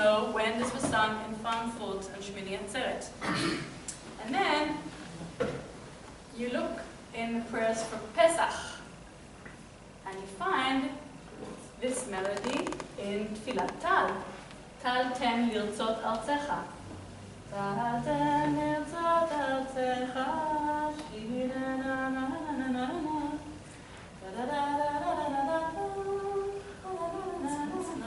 know when this was sung in Frankfurt and Shmini Atzeret. And then you look in the prayers for Pesach, and you find this melody in Tfilat Tal. Tal ten lirtzot artzecha. Tal ten lirtzot artzecha.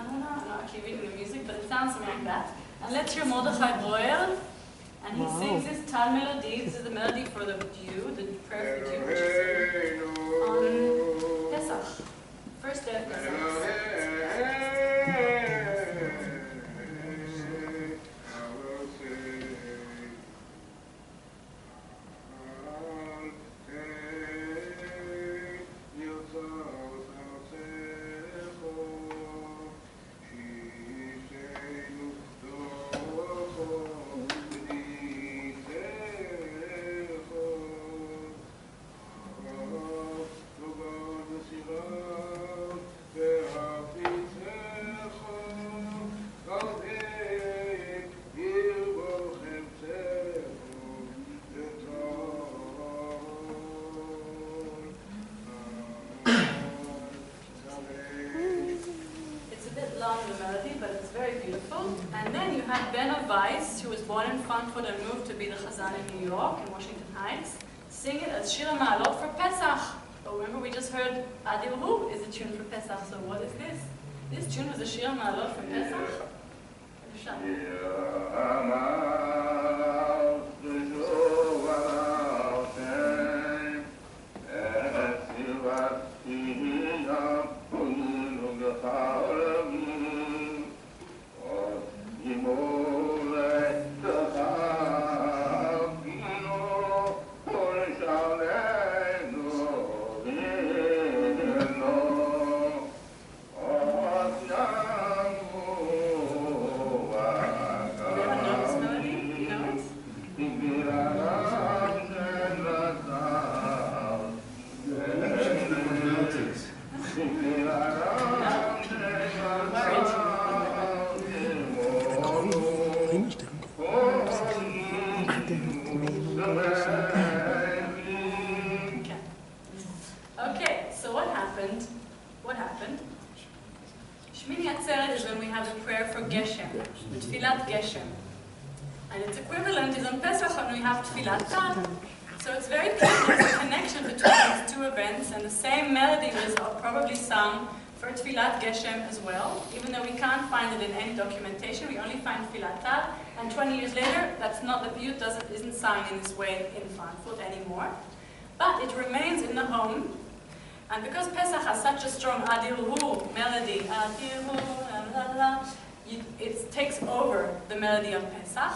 I'm not actually reading the music, but it sounds something like that. And let's hear Mordechai Breuer, and he sings this Tal melody. This is the melody for the Jew, the prayer for the Jew, which is on Pesach, first day of Pesach. And moved to be the Chazan in New York, in Washington Heights, sing it as Shir Hamaalot for Pesach. But remember, we just heard Adil Hu is a tune for Pesach, so what is this? This tune was a Shir Hamaalot for Pesach? So it's very clear there's a connection between these two events, and the same melody was probably sung for Tfilat Geshem as well, even though we can't find it in any documentation. We only find Tfilat Tal, and 20 years later, that's not the piyut isn't sung in this way in Frankfurt anymore. But it remains in the home, and because Pesach has such a strong Adil Hu melody, Adil Hu, la la la, it takes over the melody of Pesach,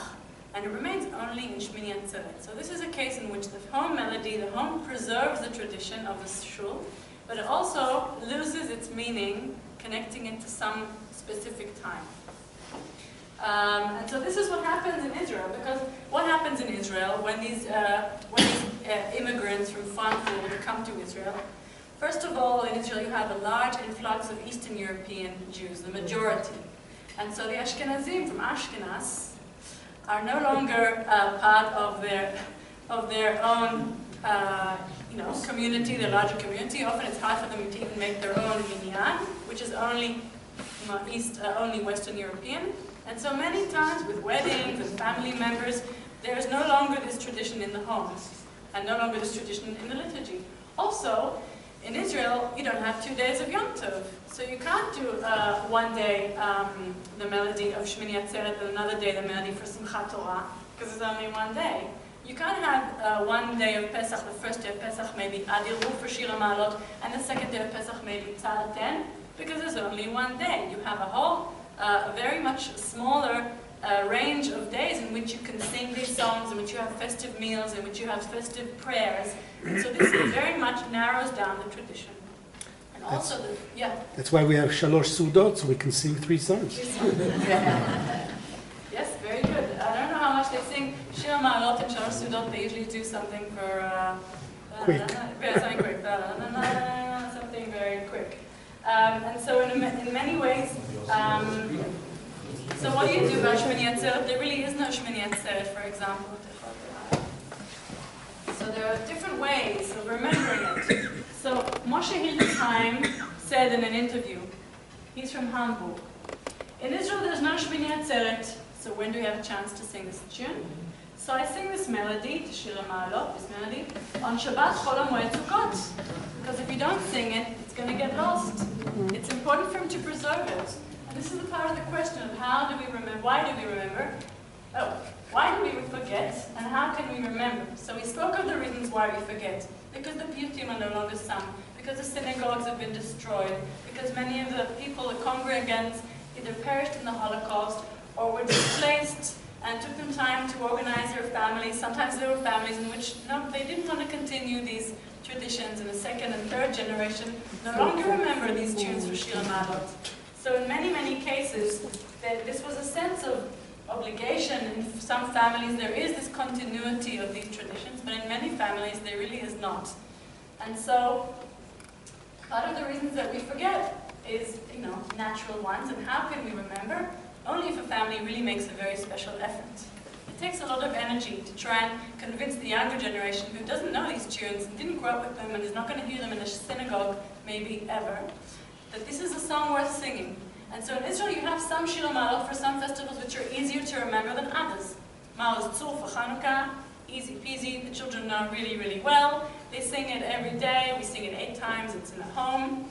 and it remains only in Shmini Atzeret. So this is a case in which the home melody, the home preserves the tradition of the shul, but it also loses its meaning, connecting it to some specific time. And so this is what happens in Israel, because what happens in Israel when these immigrants from Frankfurt come to Israel? First of all, in Israel you have a large influx of Eastern European Jews, the majority. And so the Ashkenazim from Ashkenaz are no longer part of their own community, their larger community. Often it's hard for them to even make their own minyan, which is only Western European. And so many times with weddings and family members, there is no longer this tradition in the homes, and no longer this tradition in the liturgy. Also, in Israel, you don't have 2 days of Yom Tov. So you can't do one day the melody of Shmini Atzeret and another day the melody for Simchat Torah, because it's only 1 day. You can't have 1 day of Pesach, the first day of Pesach maybe Adil Hu for Shir Hamaalot, and the second day of Pesach maybe Tzal Ten, because there's only 1 day. You have a whole, very much smaller range of days in which you can sing these songs, in which you have festive meals, in which you have festive prayers. And so this very much narrows down the tradition. And also, that's why we have Shalosh Sudot, so we can sing 3 songs. Yes, very good. I don't know how much they sing Shir Hamaalot and Shalosh Sudot. They usually do something for... quick. Something quick. Something very quick. And so in many ways, So what do you do about Shmini Atzeret? There really is no Shmini Atzeret, for example. So there are different ways of remembering it. So Moshe Hildesheim said in an interview, he's from Hamburg, in Israel there's no Shmini Atzeret, so when do we have a chance to sing this tune? So I sing this melody, to Shir Hamaalot, this melody, on Shabbat Chol HaMoed Sukkot. Because if you don't sing it, it's going to get lost. It's important for him to preserve it. And this is the part of the question of how do we remember, why do we remember? Oh, why do we forget, and how can we remember? So we spoke of the reasons why we forget. Because the piyutim are no longer sung, because the synagogues have been destroyed, because many of the people, the congregants, either perished in the Holocaust or were displaced and took them time to organize their families. Sometimes there were families in which they didn't want to continue these traditions, and the second and third generation no longer remember these tunes for Shir Hamaalot. So in many, many cases, this was a sense of obligation. In some families there is this continuity of these traditions, but in many families there really is not. And so part of the reasons that we forget is, natural ones, and how can we remember? Only if a family really makes a very special effort. It takes a lot of energy to try and convince the younger generation who doesn't know these tunes, and didn't grow up with them, and is not going to hear them in a synagogue, maybe ever, that this is a song worth singing. And so in Israel you have some Shir Hamaalot for some festivals which are easier to remember than others. Maoz Tzur for Chanukah, easy peasy, the children know really, really well. They sing it every day, we sing it 8 times, it's in the home.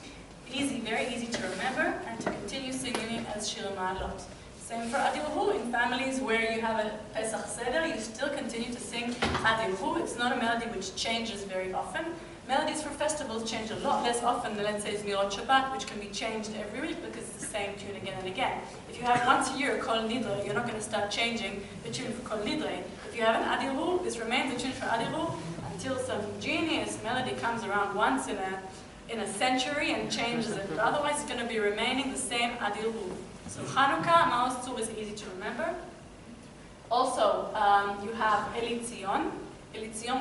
Easy, very easy to remember, and to continue singing it as Shir Hamaalot. Same for Adil Hu. In families where you have a Pesach Seder, you still continue to sing Adil Hu. It's not a melody which changes very often. Melodies for festivals change a lot less often than, let's say, Zmirot Shabbat, which can be changed every week because it's the same tune again and again. If you have once a year Kol Nidre, you're not going to start changing the tune for Kol Nidre. If you have an Adil Hu, this remains the tune for Adil Hu until some genius melody comes around once in a century and changes it. But otherwise, it's going to be remaining the same Adil Hu. So Chanukah, Maoz Tzur is easy to remember. Also, you have Eli Tzion,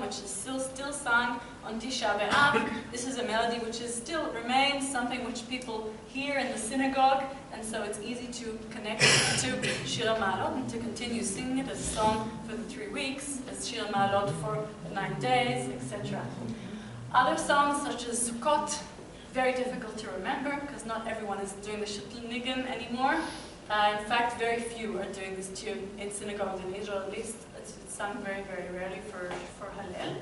which is still sung on Tisha B'Av. This is a melody which still remains something which people hear in the synagogue, and so it's easy to connect to Shir Hamaalot and to continue singing it as a song for the 3 weeks, as Shir Hamaalot for the 9 days, etc. Other songs such as Sukkot, very difficult to remember because not everyone is doing the Shutl Nigun anymore. In fact, very few are doing this tune in synagogues in Israel, at least. It's sung very, very rarely for Hallel.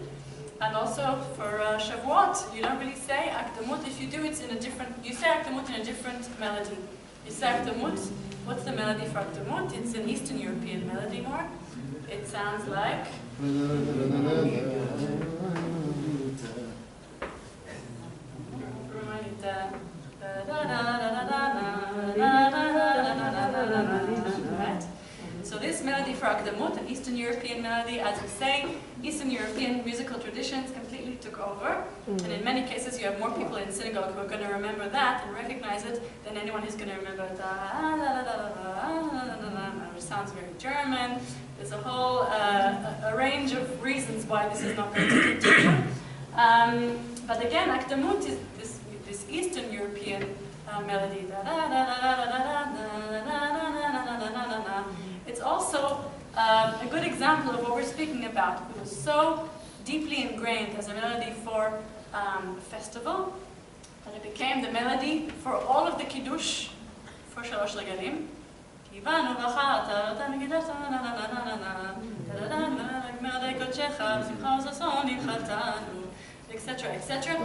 And also for Shavuot, you don't really say Akdamut. If you do, it's in a different, you say Akdamut in a different melody. You say Akdamut, what's the melody for Akdamut? It's an Eastern European melody more. It sounds like... Right? So this melody for Akdamut, an Eastern European melody, as we say, Eastern European musical traditions completely took over. And in many cases you have more people in synagogue who are going to remember that and recognize it than anyone who's going to remember which sounds very German. There's a whole a range of reasons why this is not going to continue. But again, Akdamut is this Eastern European melody. It's also a good example of what we're speaking about. It was so deeply ingrained as a melody for festival that it became the melody for all of the Kiddush for Shalosh Regalim. Etc., etc.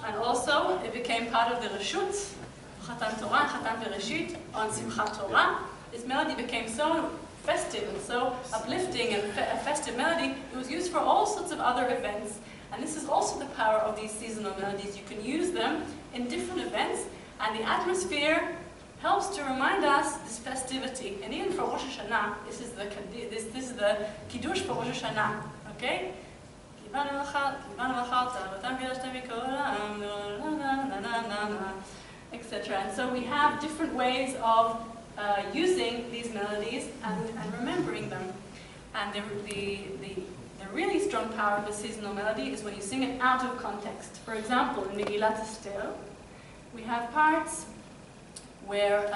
And also, it became part of the Reshut, Chatan Torah, Chatan Bereshit, on Simchat Torah. This melody became so festive and so uplifting and a festive melody, it was used for all sorts of other events. And this is also the power of these seasonal melodies. You can use them in different events, and the atmosphere helps to remind us this festivity. And even for Rosh Hashanah, this is the Kiddush for Rosh Hashanah, okay? Etc. And so we have different ways of using these melodies and remembering them. And the really strong power of the seasonal melody is when you sing it out of context. For example, in Megillat Esther, we have parts where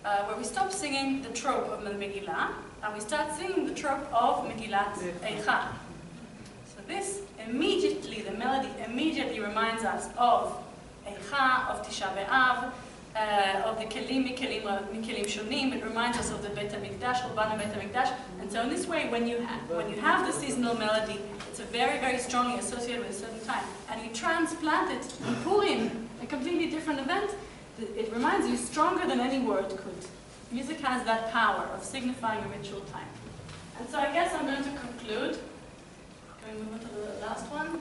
where we stop singing the trope of the Megillah, and we start singing the trope of Megillat Eicha. So this immediately, the melody immediately reminds us of Eicha, of Tisha B'Av, of the Kelim Mikelim Shonim. It reminds us of the Beit HaMikdash, Churban Beit HaMikdash. And so in this way, when you have the seasonal melody, it's a very, very strongly associated with a certain time, and you transplant it in Purim, a completely different event, it reminds you stronger than any word could. Music has that power of signifying a ritual time. And so I guess I'm going to conclude. Can we move on to the last one?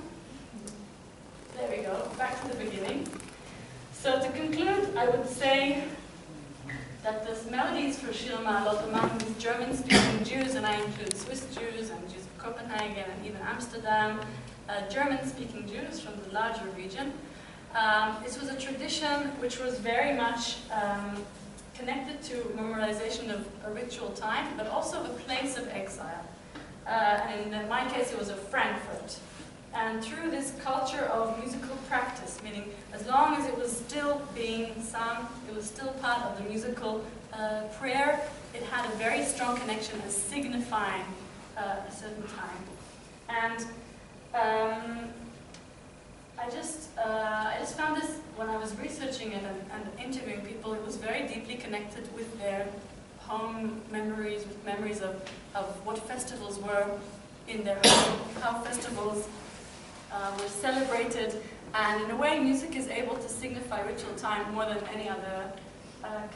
There we go, back to the beginning. So to conclude, I would say that the melodies for Shir Hamaalot among these German-speaking Jews, and I include Swiss Jews and Jews of Copenhagen and even Amsterdam, German-speaking Jews from the larger region, this was a tradition which was very much connected to memorialization of a ritual time, but also of a place of exile. And in my case, it was of Frankfurt. And through this culture of musical practice, meaning as long as it was still being sung, it was still part of the musical prayer, it had a very strong connection as signifying a certain time. And I just found this, when I was researching it and interviewing people, it was very deeply connected with their home memories, with memories of what festivals were in their home, how festivals were celebrated, and in a way music is able to signify ritual time more than any other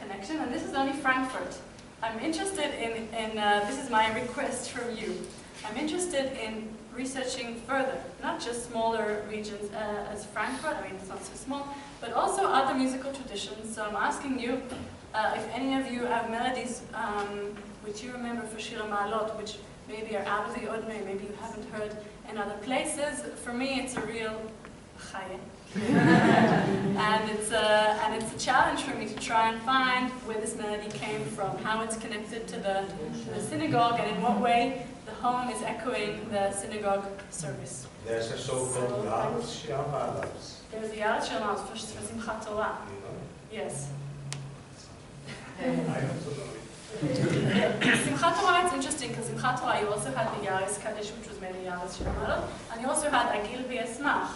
connection, and this is only Frankfurt. I'm interested in this is my request from you, I'm interested in researching further, not just smaller regions as Frankfurt, I mean it's not so small, but also other musical traditions. So I'm asking you if any of you have melodies which you remember for Shir Hamaalot, which maybe are out of the ordinary, maybe you haven't heard in other places. For me, it's a real chaye. and it's a challenge for me to try and find where this melody came from, how it's connected to the synagogue, and in what way the home is echoing the synagogue service. There's a so-called Shir Hamaalot. There's the Shir Hamaalot for Simchat Torah. Yes. Simchat Torah, it's interesting because Simchat Torah you also had the Yaris Kaddish, which was made of Yaris Shir Hamaalot, and you also had Agil V'Esmach,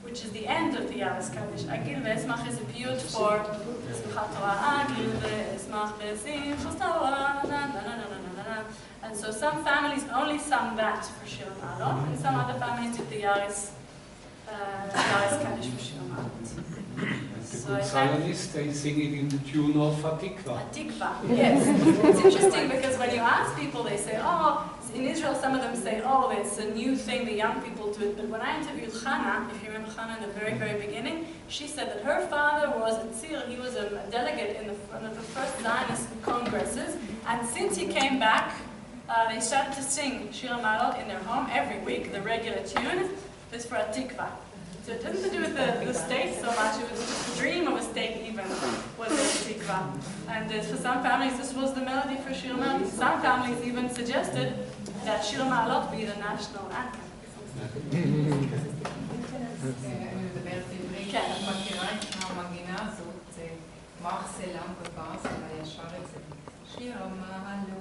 which is the end of the Yaris Kaddish. Agil V'Esmach is a piyut for Simchat Torah. Agil V'Esmach V'Simchat Torah, na na na na na na. And so some families only sung that for Shir Hamaalot, and some other families did the Yaris Kaddish for Shir Hamaalot. The good Zionists, they sing it in the tune of Hatikva. Hatikva, yes. It's interesting because when you ask people, they say, oh, in Israel some of them say, oh, it's a new thing, the young people do it. But when I interviewed Chana, if you remember Chana in the very, very beginning, she said that her father was a tzir, he was a delegate in one of the first Zionist congresses, and since he came back, they started to sing Shir Hamaalot in their home every week, the regular tune, this for Hatikva. So it didn't do with the state so much, it was just the dream of a state even, was the tikva. And for some families this was the melody for Shir Hamaalot. Some families even suggested that Shir Hamaalot be the national anthem. Shir Hamaalot,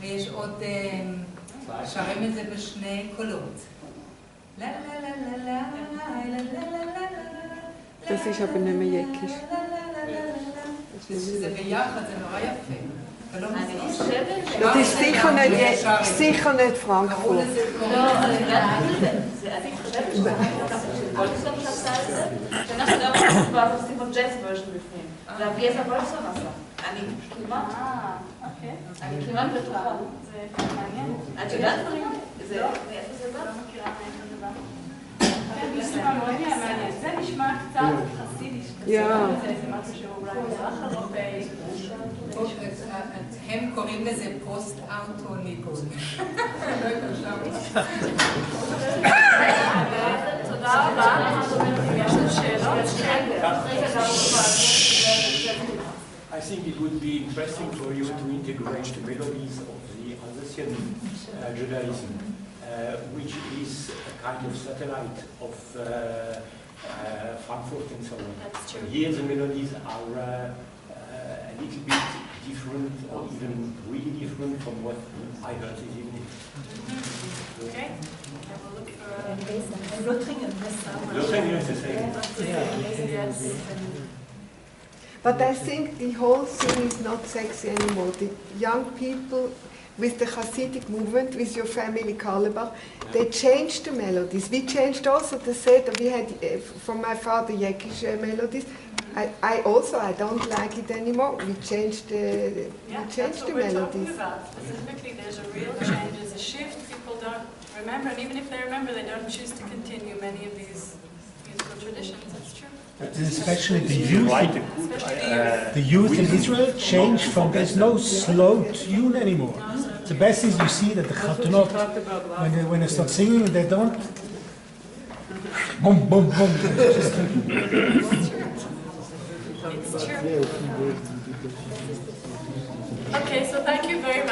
ויש עוד, שרים את זה בשני קולות. לה לה לה לה לה לה לה לה לה. Das ist aber nicht mehr jäckisch. זה ביחד, זה נורא יפה. Das ist sicher nicht Frankfurt. אני כמעט בטוחה. זה מעניין. את יודעת דברים? לא, מאיפה זה בא? לא מכירה מאיפה זה בא. זה נשמע מאוד מעניין. זה נשמע קצת חסידי. זה משהו שהוא אולי מזרח אירופאי. הם קוראים לזה פוסט-אוטו-ניגון. תודה רבה. יש לנו שאלות? I think it would be interesting for you to integrate the melodies of the Alsatian Judaism, which is a kind of satellite of Frankfurt. Erfurt and so on. That's true. Here the melodies are a little bit different, or even really different from what I heard this evening. Okay. I will look for Lothringen is the same. Yes. But I think the whole thing is not sexy anymore. The young people with the Hasidic movement, with your family Karlebach, they changed the melodies. We changed also the set. We had from my father Yekish melodies. I don't like it anymore. We changed the That's what we're talking melodies. about. Specifically, there's a real change, there's a shift. People don't remember, and even if they remember, they don't choose to continue many of these musical traditions. That's true. And especially the You youth. write a The youth in Israel changed from, there's no slow tune anymore. The best is you see that the Chatunot, when they start singing, they don't boom, boom, boom. It's true. Okay, so thank you very